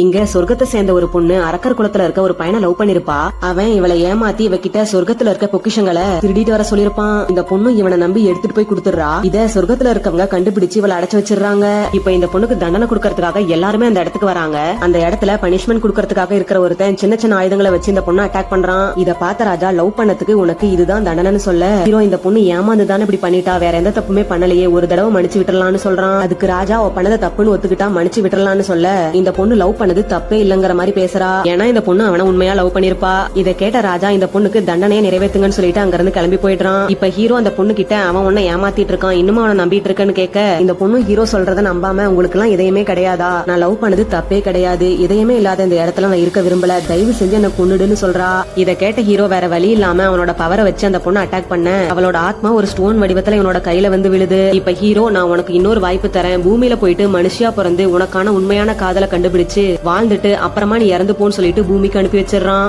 இங்க சொர்க்கத்தை சேர்ந்த ஒரு பொண்ணு அரக்கர் குளத்துல இருக்க ஒரு பையனை லவ் பண்ணிருப்பா. அவன் இவளை ஏமாத்தி இவகிட்ட சொர்க்கத்துல இருக்க பொக்கிஷங்களை திருடிட்டு வர சொல்லிருப்பான். இந்த பொண்ணு இவனை நம்பி எடுத்துட்டு போய் கொடுத்துடுறா. இத சொர்க்கத்துல இருக்கவங்க கண்டுபிடிச்சு இவளை அடைச்சு வச்சிடறாங்க. இப்ப இந்த பொண்ணுக்கு தண்டனை கொடுக்கறதுக்காக எல்லாருமே அந்த இடத்துக்கு வராங்க. அந்த இடத்துல பனிஷ்மெண்ட் கொடுக்கறதுக்காக இருக்கிற ஒருத்தன் சின்ன சின்ன ஆயுதங்களை வச்சு இந்த பொண்ணை அட்டாக் பண்றான். இத பார்த்த ராஜா லவ் பண்ணதுக்கு உனக்கு இதுதான் தண்டனைன்னு சொல்ல, ஹீரோ இந்த பொண்ணு ஏமாந்துதானே இப்படி பண்ணிட்டா, வேற எந்த தப்புமே பண்ணலையே, ஒரு தடவை மன்னிச்சு விட்டுறலாம்னு சொல்றான். அதுக்கு ராஜா அவ பண்ணத தப்புன்னு ஒத்துக்கிட்டா மன்னிச்சு விட்டுறலாம்னு சொல்ல, இந்த பொண்ணு லவ் பண்ணது தப்பே இல்லங்கிற மாதிரி பேசுறா. ஏன்னா இந்த பொண்ணு அவனை உண்மையா லவ் பண்ணிருப்பா. இத கேட்ட ராஜா இந்த பொண்ணுக்கு தண்டனையை நிறைவேற்றுங்கன்னு சொல்லிட்டு அங்க இருந்து கிளம்பி போயிடுறான். இப்ப ஹீரோ அந்த பொண்ணு கிட்ட அவன் உன்னை ஏமாத்திட்டு இருக்கான், இன்னும் அவனை நம்பிட்டு இருக்கன்னு கேட்க, இந்த பொண்ணு ஹீரோ சொல்றத நம்பாம உங்களுக்கு எல்லாம் இதயமே கிடையாதா, நான் லவ் பண்ணது தப்பே கிடையாது, இதயமே இல்லாத இந்த இடத்துல நான் இருக்க விரும்பல, தயவு செஞ்சு என்ன கொன்னுடுன்னு சொல்றா. இத கேட்ட ஹீரோ வேற வழி இல்லாம அவனோட பவரை வச்சு அந்த பொண்ணு அட்டாக் பண்ண, அவளோட ஆத்மா ஒரு ஸ்டோன் வடிவத்துல இவனோட கையில வந்து விழுது. இப்ப ஹீரோ நான் உனக்கு இன்னொரு வாய்ப்பு தரேன், பூமியில போயிட்டு மனுஷியா பிறந்து உனக்கான உண்மையான காதலை கண்டுபிடிச்சு வாழ்ந்துட்டு அப்புறமா நீ இறந்து போன்னு சொல்லிட்டு பூமிக்கு அனுப்பி வச்சிடறான்.